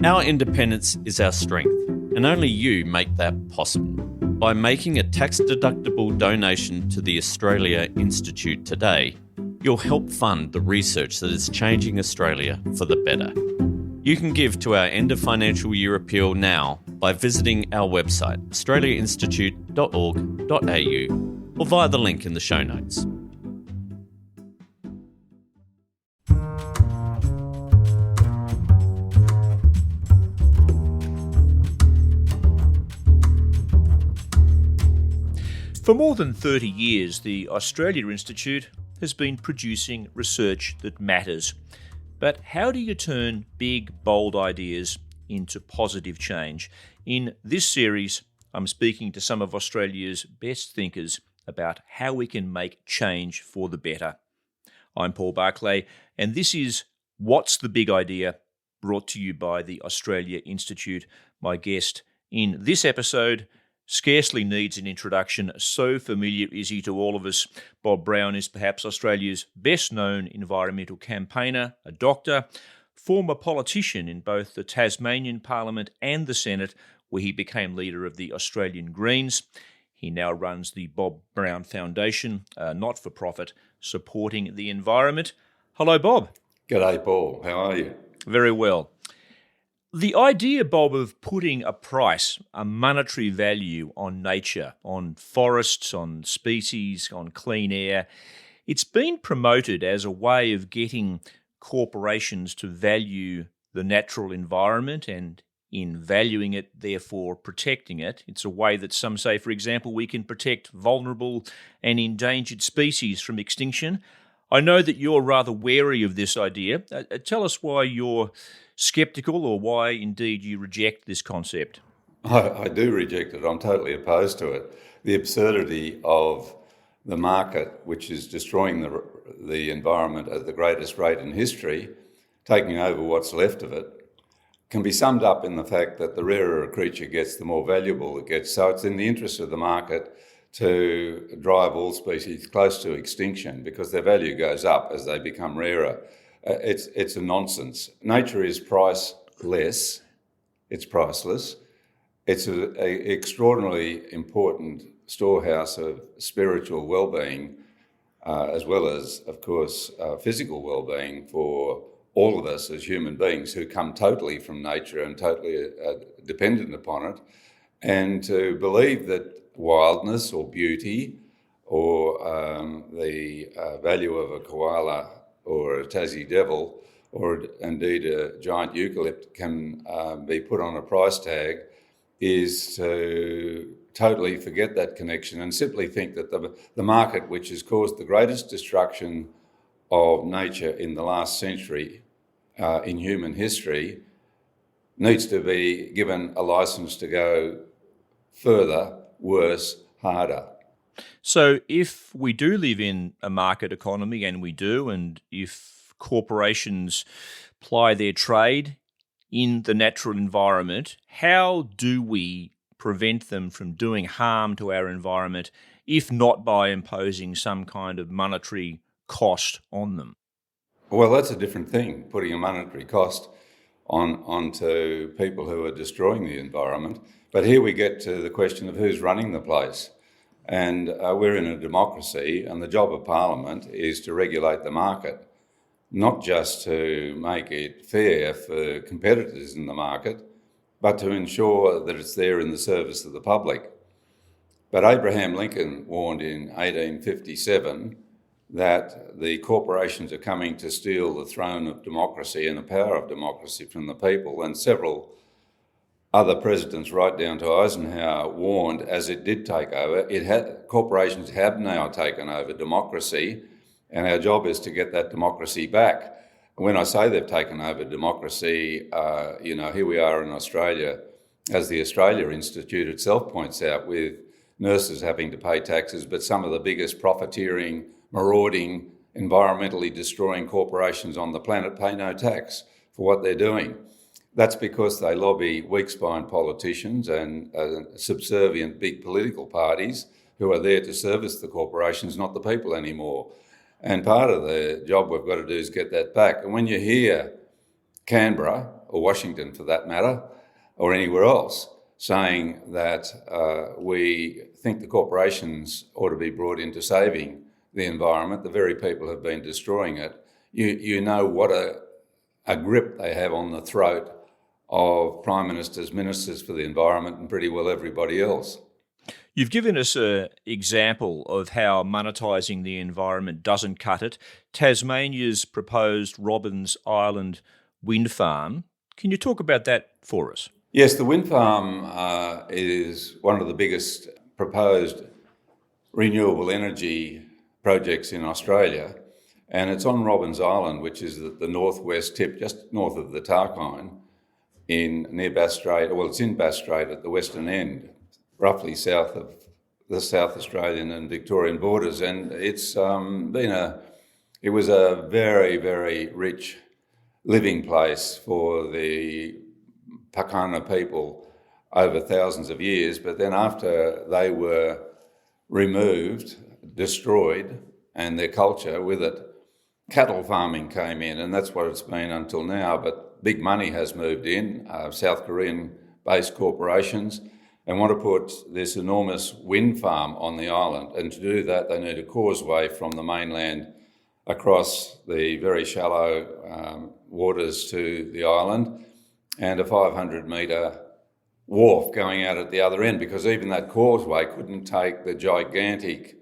Our independence is our strength, and only you make that possible. By making a tax-deductible donation to the Australia Institute today, you'll help fund the research that is changing Australia for the better. You can give to our End of Financial Year appeal now by visiting our website, australiainstitute.org.au, or via the link in the show notes. For more than 30 years, the Australia Institute has been producing research that matters. But how do you turn big, bold ideas into positive change? In this series, I'm speaking to some of Australia's best thinkers about how we can make change for the better. I'm Paul Barclay, and this is What's the Big Idea, brought to you by the Australia Institute. My guest in this episode scarcely needs an introduction, so familiar is he to all of us. Bob Brown is perhaps Australia's best-known environmental campaigner, a doctor, former politician in both the Tasmanian Parliament and the Senate, where he became leader of the Australian Greens. He now runs the Bob Brown Foundation, a not-for-profit supporting the environment. Hello, Bob. G'day, Paul. How are you? Very well. The idea, Bob, of putting a price, a monetary value on nature, on forests, on species, on clean air, it's been promoted as a way of getting corporations to value the natural environment and, in valuing it, therefore protecting it. It's a way that some say, for example, we can protect vulnerable and endangered species from extinction. I know that you're rather wary of this idea. Tell us why you're sceptical, or why indeed you reject this concept. I do reject it. I'm totally opposed to it. The absurdity of the market, which is destroying the environment at the greatest rate in history, taking over what's left of it, can be summed up in the fact that the rarer a creature gets, the more valuable it gets. So it's in the interest of the market to drive all species close to extinction because their value goes up as they become rarer. It's a nonsense. Nature is priceless. It's priceless. It's an extraordinarily important storehouse of spiritual well-being, as well as, of course, physical well-being for all of us as human beings who come totally from nature and totally dependent upon it. And to believe that wildness or beauty or the value of a koala or a Tassie devil, or indeed a giant eucalypt can be put on a price tag, is to totally forget that connection and simply think that the market, which has caused the greatest destruction of nature in the last century in human history, needs to be given a license to go further, worse, harder. So if we do live in a market economy, and we do, and if corporations ply their trade in the natural environment, how do we prevent them from doing harm to our environment, if not by imposing some kind of monetary cost on them? Well, that's a different thing, putting a monetary cost onto people who are destroying the environment. But here we get to the question of who's running the place. And we're in a democracy, and the job of Parliament is to regulate the market, not just to make it fair for competitors in the market, but to ensure that it's there in the service of the public. But Abraham Lincoln warned in 1857 that the corporations are coming to steal the throne of democracy and the power of democracy from the people, and several other presidents, right down to Eisenhower, warned as it did take over. Corporations have now taken over democracy, and our job is to get that democracy back. When I say they've taken over democracy, here we are in Australia, as the Australia Institute itself points out, with nurses having to pay taxes, but some of the biggest profiteering, marauding, environmentally destroying corporations on the planet pay no tax for what they're doing. That's because they lobby weak-spined politicians and subservient big political parties who are there to service the corporations, not the people anymore. And part of the job we've got to do is get that back. And when you hear Canberra or Washington for that matter, or anywhere else, saying that we think the corporations ought to be brought into saving the environment, the very people who have been destroying it. You know what a grip they have on the throat of prime ministers, ministers for the environment, and pretty well everybody else. You've given us an example of how monetising the environment doesn't cut it. Tasmania's proposed Robbins Island wind farm. Can you talk about that for us? Yes, the wind farm is one of the biggest proposed renewable energy projects in Australia, and it's on Robbins Island, which is the northwest tip, just north of the Tarkine, near Bass Strait. Well, it's in Bass Strait at the western end, roughly south of the South Australian and Victorian borders, and it was a very, very rich living place for the Pakana people over thousands of years. But then after they were removed, destroyed, and their culture with it, cattle farming came in, and that's what it's been until now. But big money has moved in, South Korean-based corporations, and want to put this enormous wind farm on the island. And to do that, they need a causeway from the mainland across the very shallow waters to the island, and a 500-metre wharf going out at the other end, because even that causeway couldn't take the gigantic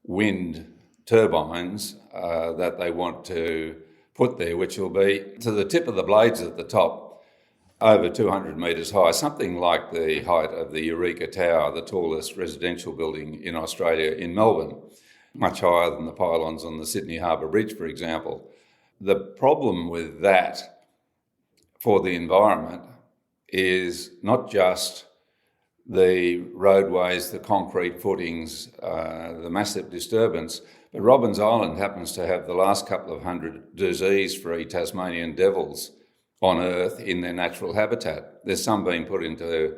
wind turbines that they want to put there, which will be to the tip of the blades at the top, over 200 metres high, something like the height of the Eureka Tower, the tallest residential building in Australia, in Melbourne, much higher than the pylons on the Sydney Harbour Bridge, for example. The problem with that for the environment is not just the roadways, the concrete footings, the massive disturbance, but Robbins Island happens to have the last couple of hundred disease-free Tasmanian devils on Earth in their natural habitat. There's some being put into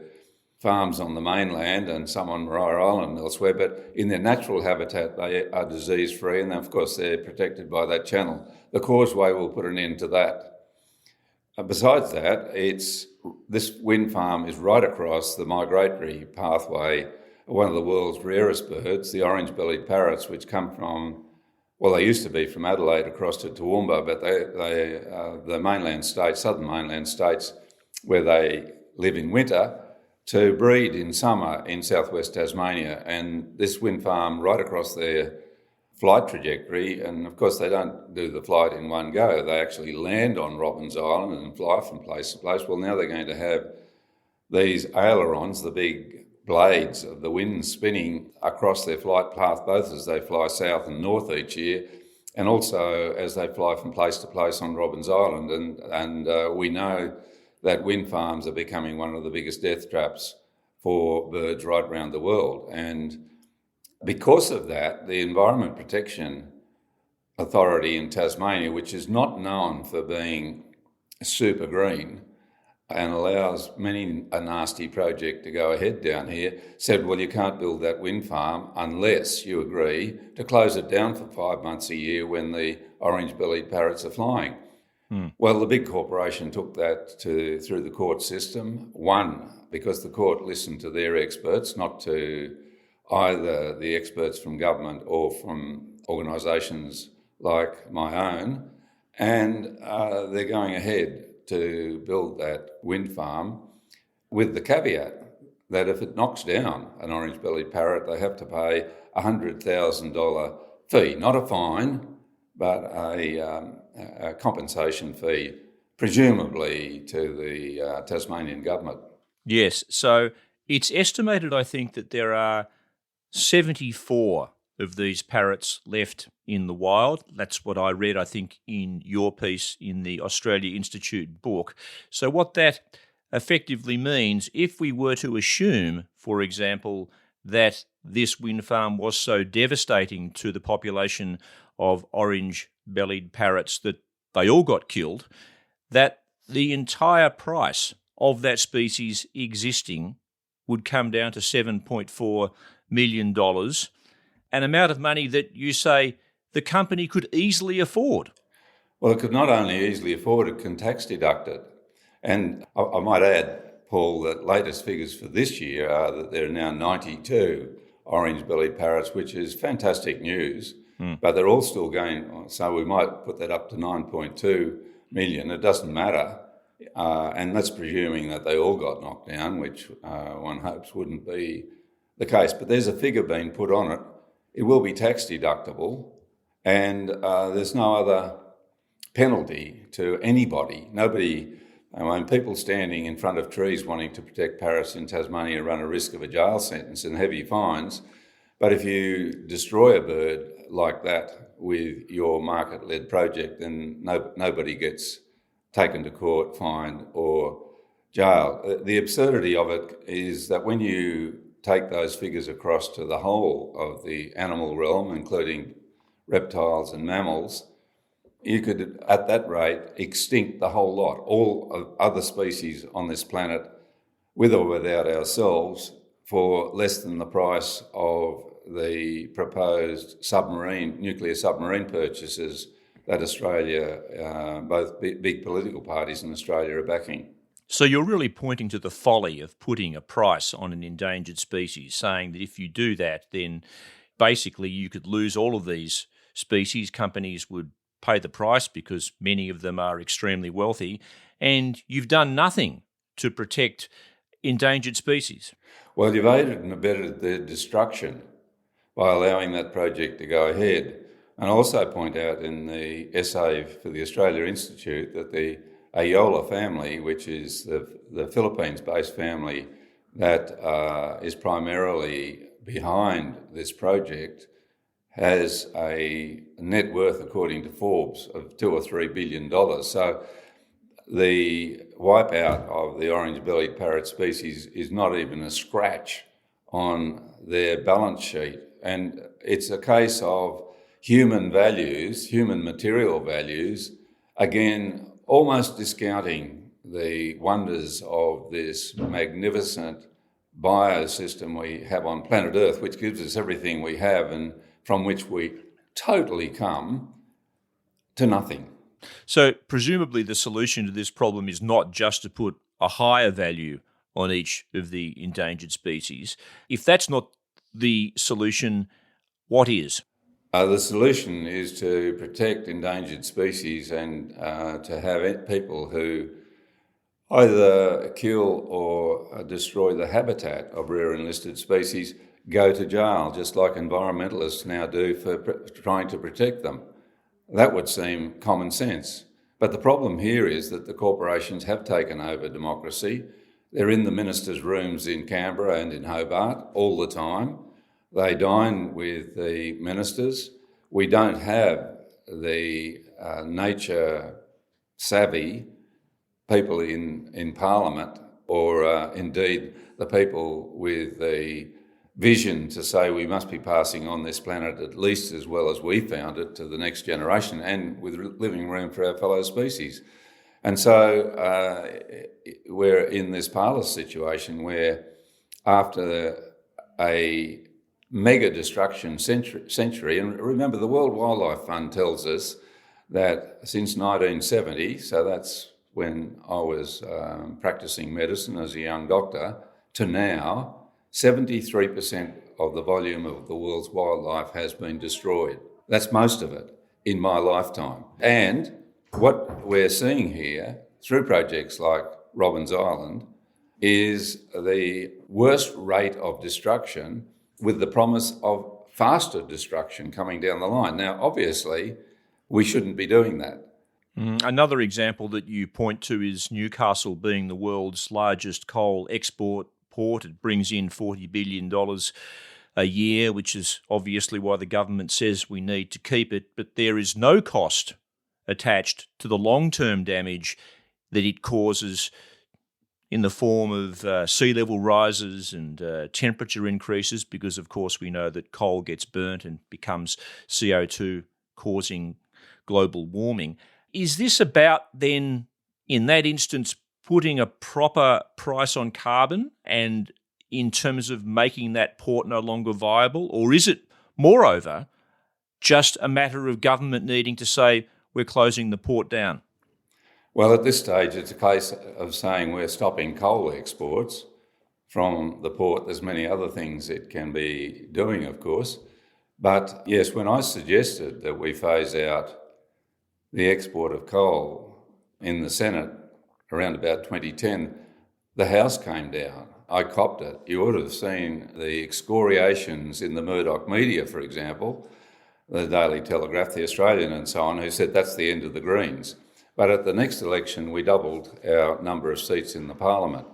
farms on the mainland and some on Maria Island and elsewhere, but in their natural habitat they are disease-free, and of course they're protected by that channel. The causeway will put an end to that. Besides that, this wind farm is right across the migratory pathway of one of the world's rarest birds, the orange-bellied parrots, which come from, well, they used to be from Adelaide across to Toowoomba, but the mainland states, southern mainland states, where they live in winter, to breed in summer in southwest Tasmania. And this wind farm right across their flight trajectory, and of course they don't do the flight in one go, they actually land on Robbins Island and fly from place to place. Well, now they're going to have these ailerons, the big blades of the wind spinning across their flight path, both as they fly south and north each year, and also as they fly from place to place on Robbins Island. And we know that wind farms are becoming one of the biggest death traps for birds right around the world. And because of that, the Environment Protection Authority in Tasmania, which is not known for being super green and allows many a nasty project to go ahead down here, said, well, you can't build that wind farm unless you agree to close it down for 5 months a year when the orange-bellied parrots are flying. Well, the big corporation took that through the court system, won, because the court listened to their experts, not to either the experts from government or from organisations like my own, and they're going ahead to build that wind farm with the caveat that if it knocks down an orange-bellied parrot, they have to pay a $100,000 fee, not a fine, but a compensation fee, presumably to the Tasmanian government. Yes, so it's estimated, I think, that there are 74 of these parrots left in the wild. That's what I read, I think, in your piece in the Australia Institute book. So what that effectively means, if we were to assume, for example, that this wind farm was so devastating to the population of orange-bellied parrots that they all got killed, that the entire price of that species existing would come down to $7.4 million, an amount of money that you say the company could easily afford. Well, it could not only easily afford it, can tax deduct it. And I might add, Paul, that latest figures for this year are that there are now 92 orange-bellied parrots, which is fantastic news, but they're all still going, so we might put that up to 9.2 million. It doesn't matter, and that's presuming that they all got knocked down, which one hopes wouldn't be the case. But there's a figure being put on it. It will be tax deductible, and there's no other penalty to anybody. People standing in front of trees wanting to protect parrots in Tasmania run a risk of a jail sentence and heavy fines. But if you destroy a bird like that with your market-led project, then nobody gets taken to court, fined or jailed. The absurdity of it is that when you take those figures across to the whole of the animal realm, including reptiles and mammals, you could, at that rate, extinct the whole lot, all of other species on this planet, with or without ourselves, for less than the price of the proposed nuclear submarine purchases that Australia, both big political parties in Australia, are backing. So you're really pointing to the folly of putting a price on an endangered species, saying that if you do that, then basically you could lose all of these species. Companies would pay the price because many of them are extremely wealthy, and you've done nothing to protect endangered species. Well, you've aided and abetted their destruction by allowing that project to go ahead. And I also point out in the essay for the Australia Institute that the Youre family, which is the Philippines-based family that is primarily behind this project, has a net worth, according to Forbes, of $2 or $3 billion. So the wipeout of the orange-bellied parrot species is not even a scratch on their balance sheet. And it's a case of human values, human material values, again, almost discounting the wonders of this magnificent biosystem we have on planet Earth, which gives us everything we have and from which we totally come to nothing. So presumably the solution to this problem is not just to put a higher value on each of the endangered species. If that's not the solution, what is? The solution is to protect endangered species and to have people who either kill or destroy the habitat of rare and listed species go to jail, just like environmentalists now do for trying to protect them. That would seem common sense. But the problem here is that the corporations have taken over democracy. They're in the ministers' rooms in Canberra and in Hobart all the time. They dine with the ministers. We don't have the nature-savvy people in Parliament or indeed the people with the vision to say we must be passing on this planet at least as well as we found it to the next generation and with living room for our fellow species. And so we're in this parlous situation where after a mega destruction century, and remember the World Wildlife Fund tells us that since 1970, so that's when I was practicing medicine as a young doctor, to now, 73% of the volume of the world's wildlife has been destroyed. That's most of it in my lifetime. And what we're seeing here through projects like Robins Island is the worst rate of destruction with the promise of faster destruction coming down the line. Now, obviously, we shouldn't be doing that. Another example that you point to is Newcastle being the world's largest coal export port. It brings in $40 billion a year, which is obviously why the government says we need to keep it. But there is no cost attached to the long-term damage that it causes in the form of sea level rises and temperature increases, because, of course, we know that coal gets burnt and becomes CO2, causing global warming. Is this about then, in that instance, putting a proper price on carbon and in terms of making that port no longer viable? Or is it, moreover, just a matter of government needing to say, we're closing the port down? Well, at this stage, it's a case of saying we're stopping coal exports from the port. There's many other things it can be doing, of course. But yes, when I suggested that we phase out the export of coal in the Senate around about 2010, the House came down. I copped it. You would have seen the excoriations in the Murdoch media, for example, the Daily Telegraph, the Australian and so on, who said that's the end of the Greens. But at the next election, we doubled our number of seats in the Parliament.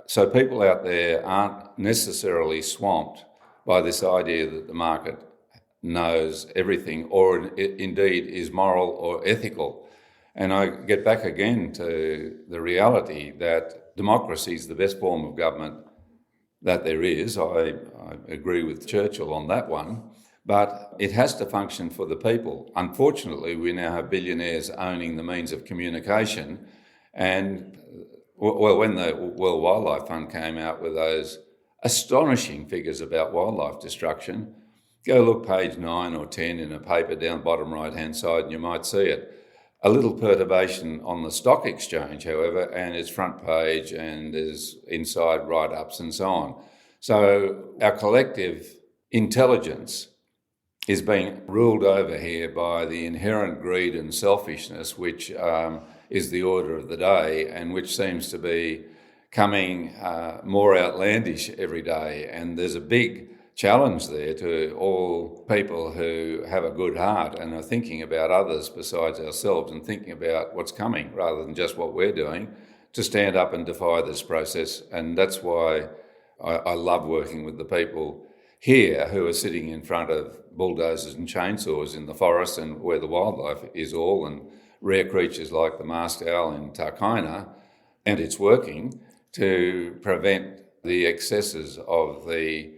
So people out there aren't necessarily swamped by this idea that the market knows everything or indeed is moral or ethical. And I get back again to the reality that democracy is the best form of government that there is. I agree with Churchill on that one, but it has to function for the people. Unfortunately, we now have billionaires owning the means of communication. And well, when the World Wildlife Fund came out with those astonishing figures about wildlife destruction, go look page 9 or 10 in a paper down bottom right-hand side and you might see it. A little perturbation on the stock exchange, however, and it's front page and there's inside write-ups and so on. So our collective intelligence is being ruled over here by the inherent greed and selfishness, which is the order of the day and which seems to be coming more outlandish every day. And there's a big challenge there to all people who have a good heart and are thinking about others besides ourselves and thinking about what's coming rather than just what we're doing, to stand up and defy this process. And that's why I love working with the people here who are sitting in front of bulldozers and chainsaws in the forest and where the wildlife is all, and rare creatures like the masked owl in Tarkina, and it's working to prevent the excesses of the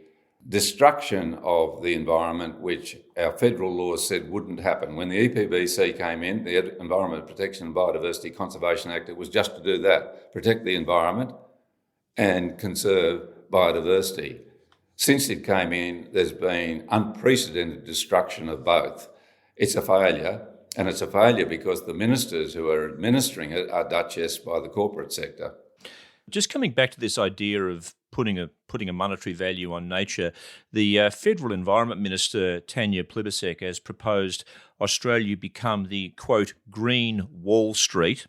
destruction of the environment, which our federal laws said wouldn't happen. When the EPBC came in, the Environment Protection and Biodiversity Conservation Act, it was just to do that, protect the environment and conserve biodiversity. Since it came in, there's been unprecedented destruction of both. It's a failure, and it's a failure because the ministers who are administering it are duchessed by the corporate sector. Just coming back to this idea of putting a monetary value on nature, the Federal Environment Minister, Tanya Plibersek, has proposed Australia become the, quote, green Wall Street.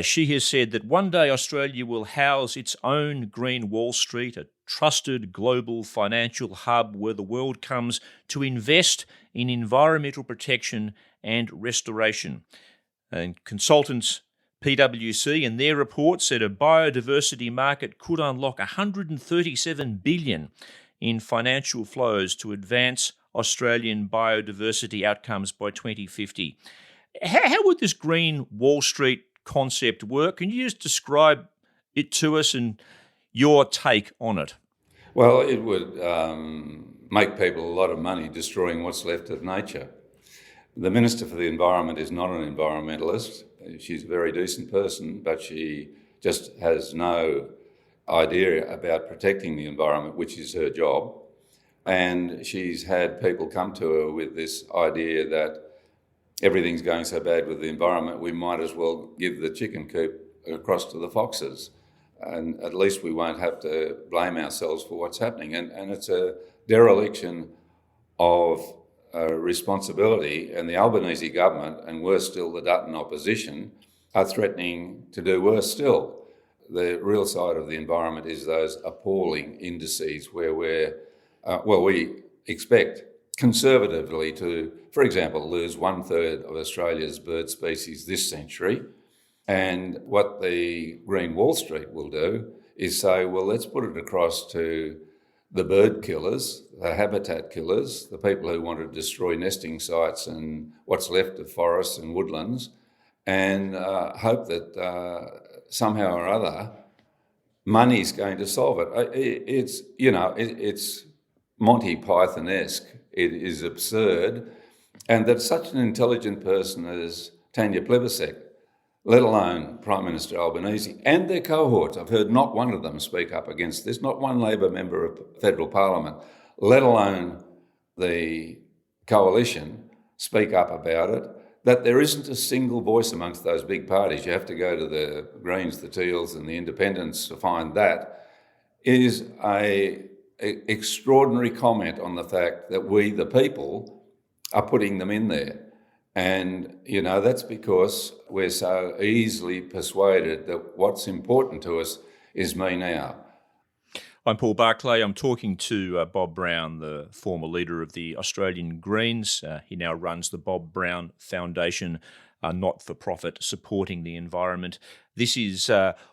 She has said that one day Australia will house its own green Wall Street, a trusted global financial hub where the world comes to invest in environmental protection and restoration. And consultants PwC in their report said a biodiversity market could unlock $137 billion in financial flows to advance Australian biodiversity outcomes by 2050. How would this green Wall Street concept work? Can you just describe it to us and your take on it? Well, it would make people a lot of money destroying what's left of nature. The Minister for the Environment is not an environmentalist. She's a very decent person, but she just has no idea about protecting the environment, which is her job. And she's had people come to her with this idea that everything's going so bad with the environment, we might as well give the chicken coop across to the foxes. And at least we won't have to blame ourselves for what's happening. And it's a dereliction of responsibility, and the Albanese government, and worse still the Dutton opposition, are threatening to do worse still. The real side of the environment is those appalling indices where we expect conservatively to, for example, lose 1/3 of Australia's bird species this century. And what the Green Wall Street will do is say, well, let's put it across to the bird killers, the habitat killers, the people who want to destroy nesting sites and what's left of forests and woodlands, and hope that somehow or other money's going to solve it. It's Monty Pythonesque. It is absurd, and that such an intelligent person as Tanya Plibersek, let alone Prime Minister Albanese and their cohorts. I've heard not one of them speak up against this, not one Labor member of federal parliament, let alone the coalition, speak up about it. that there isn't a single voice amongst those big parties. You have to go to the Greens, the Teals and the Independents to find that, is a extraordinary comment on the fact that we, the people, are putting them in there. And, that's because we're so easily persuaded that what's important to us is me now. I'm Paul Barclay. I'm talking to Bob Brown, the former leader of the Australian Greens. He now runs the Bob Brown Foundation, a not-for-profit supporting the environment. This is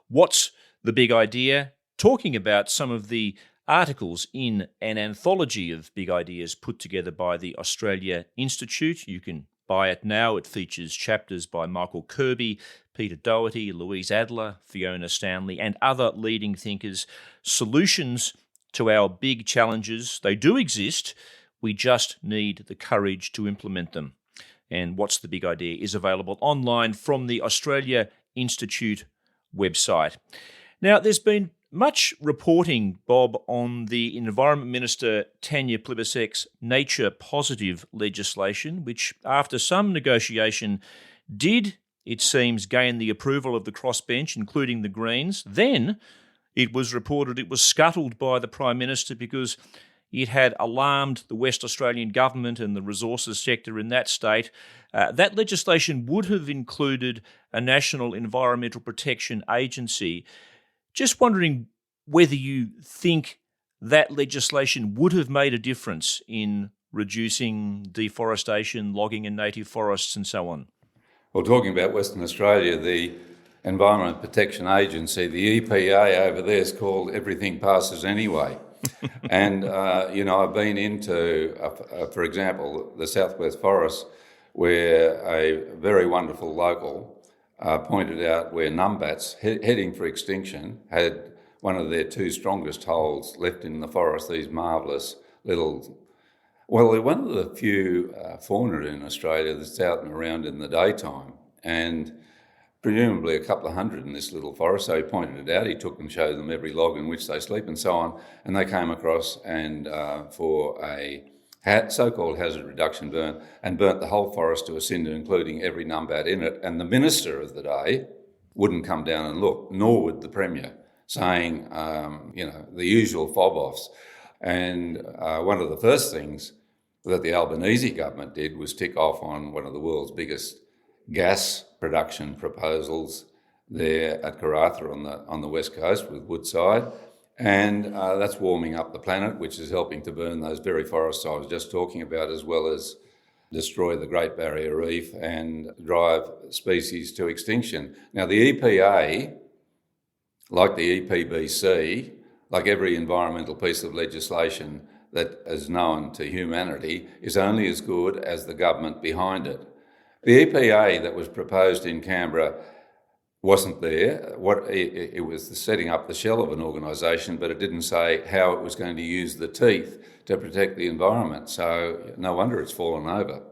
What's the Big Idea? Talking about some of the articles in an anthology of big ideas put together by the Australia Institute. You can buy it now. It features chapters by Michael Kirby, Peter Doherty, Louise Adler, Fiona Stanley, and other leading thinkers. Solutions to our big challenges. They do exist. We just need the courage to implement them. And What's the Big Idea is available online from the Australia Institute website. Now, there's been much reporting, Bob, on the Environment Minister Tanya Plibersek's nature positive legislation, which, after some negotiation, did, it seems, gain the approval of the crossbench, including the Greens. Then it was reported it was scuttled by the Prime Minister because it had alarmed the West Australian government and the resources sector in that state. That legislation would have included a National Environmental Protection Agency. Just wondering whether you think that legislation would have made a difference in reducing deforestation, logging in native forests and so on. Well, talking about Western Australia, the Environment Protection Agency, the EPA over there is called Everything Passes Anyway. And, I've been into, for example, the Southwest Forest, where a very wonderful local pointed out where numbats, heading for extinction, had one of their two strongest holes left in the forest, these marvellous little... Well, they're one of the few fauna in Australia that's out and around in the daytime, and presumably a couple of hundred in this little forest. So he pointed it out, he took and showed them every log in which they sleep and so on, and they came across and for a so-called hazard reduction burn, and burnt the whole forest to a cinder, including every numbat in it. And the minister of the day wouldn't come down and look, nor would the Premier, saying, the usual fob-offs. And one of the first things that the Albanese government did was tick off on one of the world's biggest gas production proposals there at Karratha on the west coast with Woodside. And that's warming up the planet, which is helping to burn those very forests I was just talking about, as well as destroy the Great Barrier Reef and drive species to extinction. Now, the EPA, like the EPBC, like every environmental piece of legislation that is known to humanity, is only as good as the government behind it. The EPA that was proposed in Canberra wasn't there. It was the setting up the shell of an organisation, but it didn't say how it was going to use the teeth to protect the environment. So no wonder it's fallen over.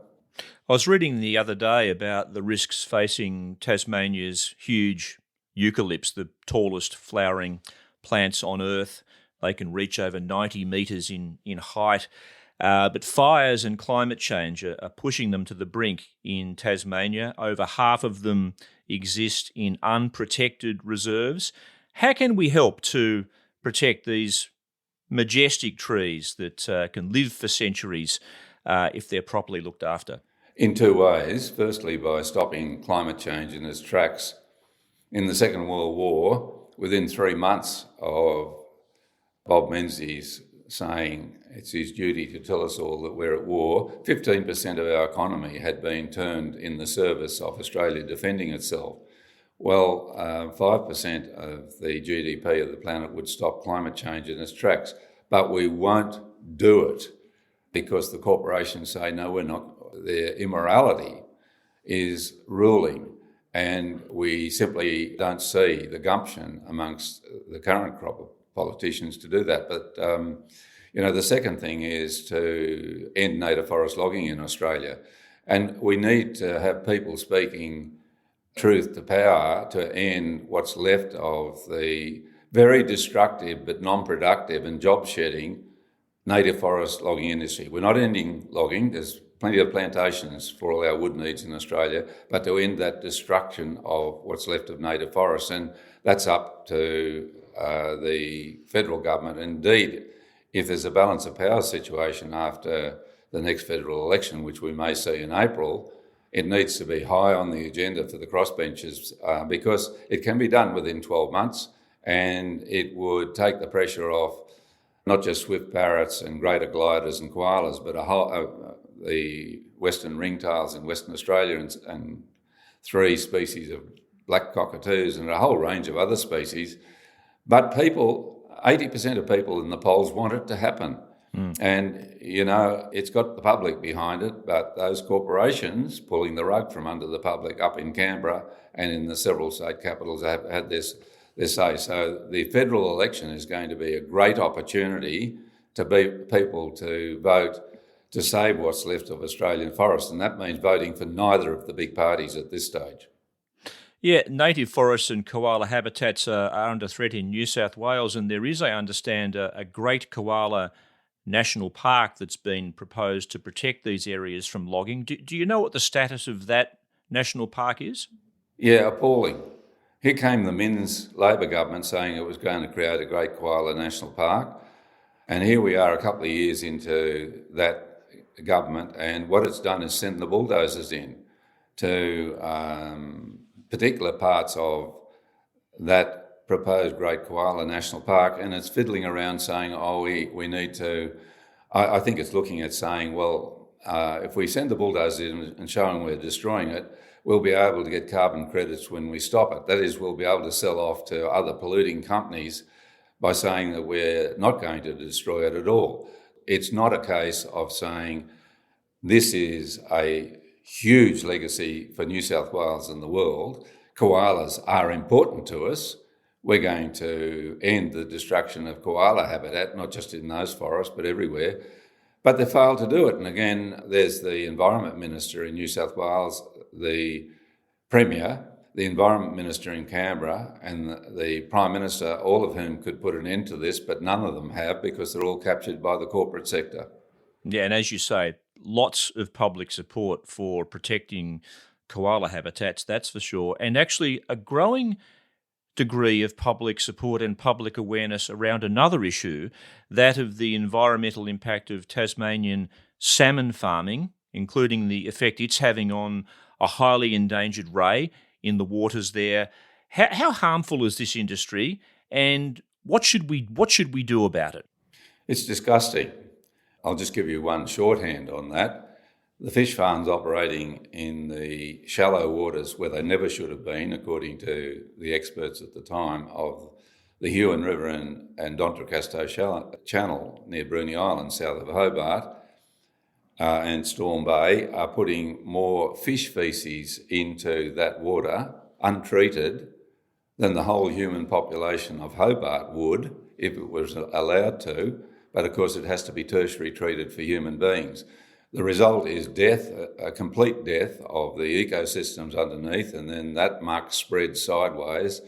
I was reading the other day about the risks facing Tasmania's huge eucalypts, the tallest flowering plants on Earth. They can reach over 90 metres in height. But fires and climate change are pushing them to the brink in Tasmania. Over half of them exist in unprotected reserves. How can we help to protect these majestic trees that can live for centuries if they're properly looked after? In two ways. Firstly, by stopping climate change in its tracks. In the Second World War, within 3 months of Bob Menzies saying it's his duty to tell us all that we're at war, 15% of our economy had been turned in the service of Australia defending itself. Well, 5% of the GDP of the planet would stop climate change in its tracks, but we won't do it because the corporations say, no, we're not. Their immorality is ruling, and we simply don't see the gumption amongst the current crop of politicians to do that. But the second thing is to end native forest logging in Australia. And we need to have people speaking truth to power to end what's left of the very destructive but non-productive and job-shedding native forest logging industry. We're not ending logging. There's plenty of plantations for all our wood needs in Australia, but to end that destruction of what's left of native forests. And that's up to the federal government. Indeed, if there's a balance of power situation after the next federal election, which we may see in April, it needs to be high on the agenda for the crossbenchers because it can be done within 12 months and it would take the pressure off not just swift parrots and greater gliders and koalas, but the western ringtails in Western Australia and 3 species of black cockatoos and a whole range of other species. But 80% of people in the polls want it to happen. And, it's got the public behind it, but those corporations pulling the rug from under the public up in Canberra and in the several state capitals have had this say. So the federal election is going to be a great opportunity to people to vote to save what's left of Australian forest, and that means voting for neither of the big parties at this stage. Yeah, native forests and koala habitats are under threat in New South Wales, and there is, I understand, a Great Koala National Park that's been proposed to protect these areas from logging. Do you know what the status of that national park is? Yeah, appalling. Here came the Minns Labor government saying it was going to create a Great Koala National Park, and here we are a couple of years into that government, and what it's done is send the bulldozers in to particular parts of that proposed Great Koala National Park, and it's fiddling around saying, we need to... I think it's looking at saying, if we send the bulldozers in and show them we're destroying it, we'll be able to get carbon credits when we stop it. That is, we'll be able to sell off to other polluting companies by saying that we're not going to destroy it at all. It's not a case of saying this is a huge legacy for New South Wales and the world. Koalas are important to us. We're going to end the destruction of koala habitat, not just in those forests, but everywhere. But they failed to do it. And again, there's the Environment Minister in New South Wales, the Premier, the Environment Minister in Canberra, and the Prime Minister, all of whom could put an end to this, but none of them have because they're all captured by the corporate sector. Yeah, and as you say, lots of public support for protecting koala habitats, that's for sure, and actually a growing degree of public support and public awareness around another issue, that of the environmental impact of Tasmanian salmon farming, including the effect it's having on a highly endangered ray in the waters there. How harmful is this industry, and what should we do about it? It's disgusting. I'll just give you one shorthand on that. The fish farms operating in the shallow waters where they never should have been, according to the experts at the time, of the Huon River and D'Entrecasteaux Channel near Bruny Island, south of Hobart, and Storm Bay, are putting more fish feces into that water, untreated, than the whole human population of Hobart would if it was allowed to. But of course it has to be tertiary treated for human beings. The result is death, a complete death of the ecosystems underneath, and then that muck spreads sideways.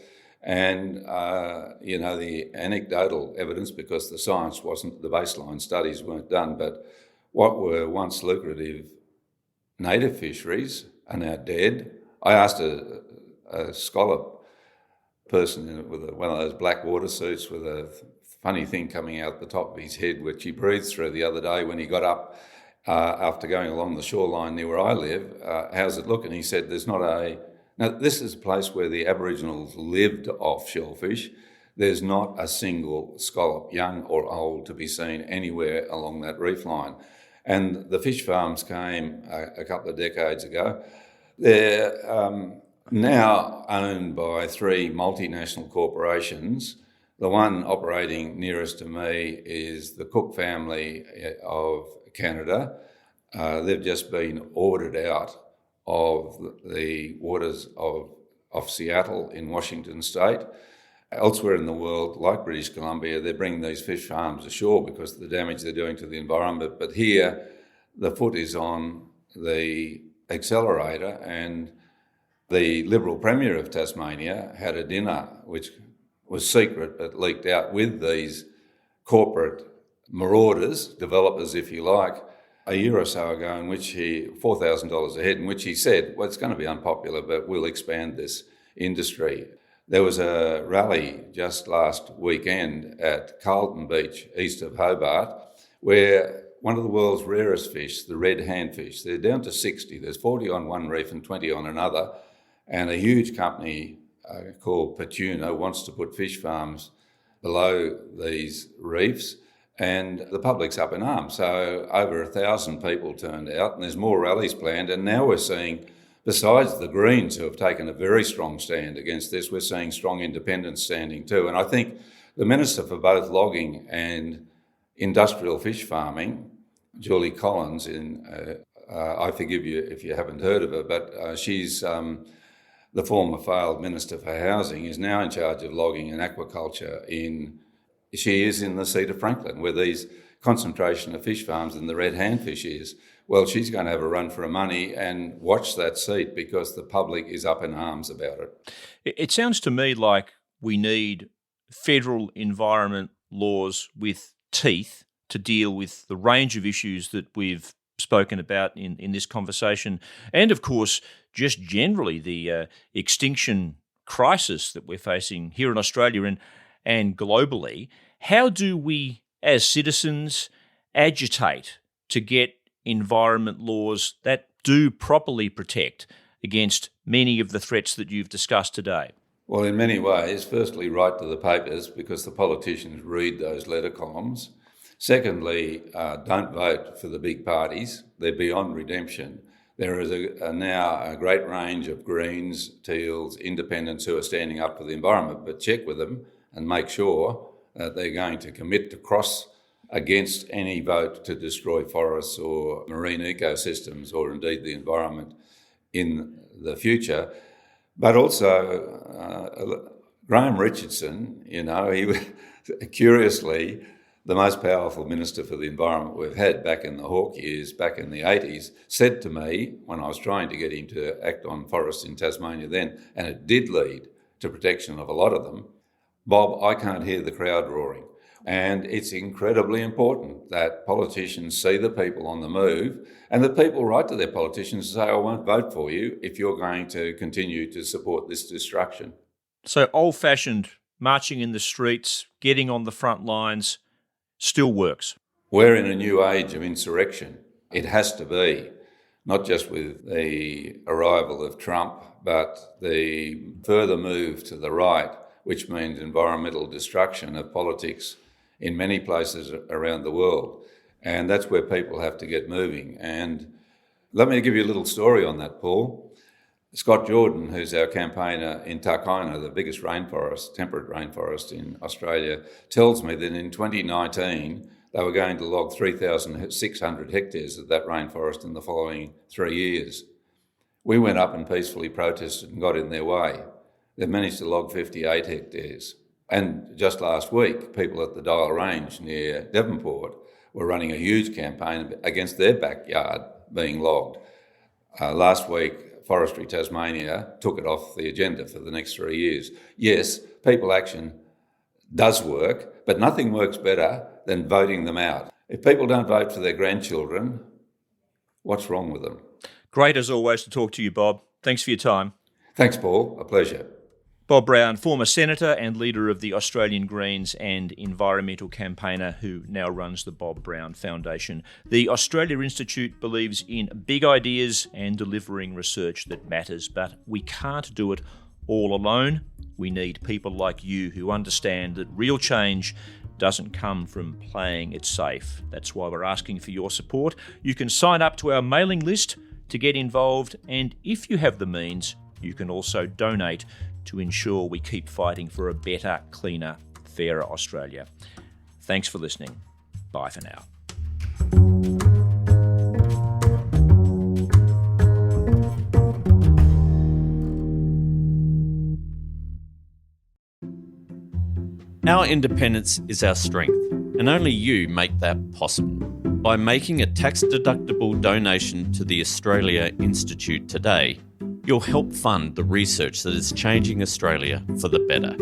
And, the anecdotal evidence, because the science wasn't, the baseline studies weren't done, but what were once lucrative native fisheries are now dead. I asked a scholar person with one of those black water suits with a funny thing coming out the top of his head, which he breathed through the other day when he got up after going along the shoreline near where I live. How's it look? And he said, now this is a place where the Aboriginals lived off shellfish. There's not a single scallop, young or old, to be seen anywhere along that reef line. And the fish farms came a couple of decades ago. They're now owned by 3 multinational corporations. The one operating nearest to me is the Cook family of Canada. They've just been ordered out of the waters of Seattle in Washington state. Elsewhere in the world, like British Columbia, they're bringing these fish farms ashore because of the damage they're doing to the environment. But here, the foot is on the accelerator, and the Liberal Premier of Tasmania had a dinner, which was secret but leaked out, with these corporate marauders, developers if you like, a year or so ago in which $4,000 a head, in which he said, well, it's going to be unpopular, but we'll expand this industry. There was a rally just last weekend at Carlton Beach, east of Hobart, where one of the world's rarest fish, the red handfish, they're down to 60. There's 40 on one reef and 20 on another. And a huge company called Petuna wants to put fish farms below these reefs, and the public's up in arms. So over 1,000 people turned out, and there's more rallies planned. And now we're seeing, besides the Greens, who have taken a very strong stand against this, we're seeing strong independents standing too. And I think the Minister for both logging and industrial fish farming, Julie Collins, I forgive you if you haven't heard of her, but she's the former failed Minister for Housing, is now in charge of logging and aquaculture she is in the seat of Franklin, where these concentration of fish farms and the red handfish is. Well, she's going to have a run for her money, and watch that seat because the public is up in arms about it. It sounds to me like we need federal environment laws with teeth to deal with the range of issues that we've spoken about in this conversation. And of course, just generally the extinction crisis that we're facing here in Australia and globally. How do we, as citizens, agitate to get environment laws that do properly protect against many of the threats that you've discussed today? Well, in many ways, firstly, write to the papers because the politicians read those letter columns. Secondly, don't vote for the big parties. They're beyond redemption. There is now a great range of Greens, Teals, Independents who are standing up for the environment, but check with them and make sure that they're going to commit to cross against any vote to destroy forests or marine ecosystems or indeed the environment in the future. But also, Graham Richardson, he was curiously the most powerful Minister for the Environment we've had back in the Hawke years, back in the 80s, said to me when I was trying to get him to act on forests in Tasmania then, and it did lead to protection of a lot of them, Bob, I can't hear the crowd roaring. And it's incredibly important that politicians see the people on the move and that people write to their politicians and say, I won't vote for you if you're going to continue to support this destruction. So old-fashioned marching in the streets, getting on the front lines, still works. We're in a new age of insurrection. It has to be, not just with the arrival of Trump, but the further move to the right, which means environmental destruction of politics in many places around the world. And that's where people have to get moving. And let me give you a little story on that, Paul. Scott Jordan, who's our campaigner in Tarkina, the biggest rainforest, temperate rainforest in Australia, tells me that in 2019, they were going to log 3,600 hectares of that rainforest in the following 3 years. We went up and peacefully protested and got in their way. They've managed to log 58 hectares. And just last week, people at the Dial Range near Devonport were running a huge campaign against their backyard being logged. Last week, Forestry Tasmania took it off the agenda for the next 3 years. Yes, people action does work, but nothing works better than voting them out. If people don't vote for their grandchildren, what's wrong with them? Great as always to talk to you, Bob. Thanks for your time. Thanks, Paul. A pleasure. Bob Brown, former Senator and leader of the Australian Greens and environmental campaigner who now runs the Bob Brown Foundation. The Australia Institute believes in big ideas and delivering research that matters, but we can't do it all alone. We need people like you who understand that real change doesn't come from playing it safe. That's why we're asking for your support. You can sign up to our mailing list to get involved, and if you have the means, you can also donate to ensure we keep fighting for a better, cleaner, fairer Australia. Thanks for listening. Bye for now. Our independence is our strength, and only you make that possible. By making a tax-deductible donation to the Australia Institute today, you'll help fund the research that is changing Australia for the better.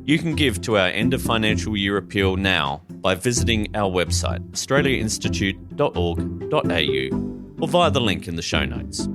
You can give to our end of financial year appeal now by visiting our website, australiainstitute.org.au, or via the link in the show notes.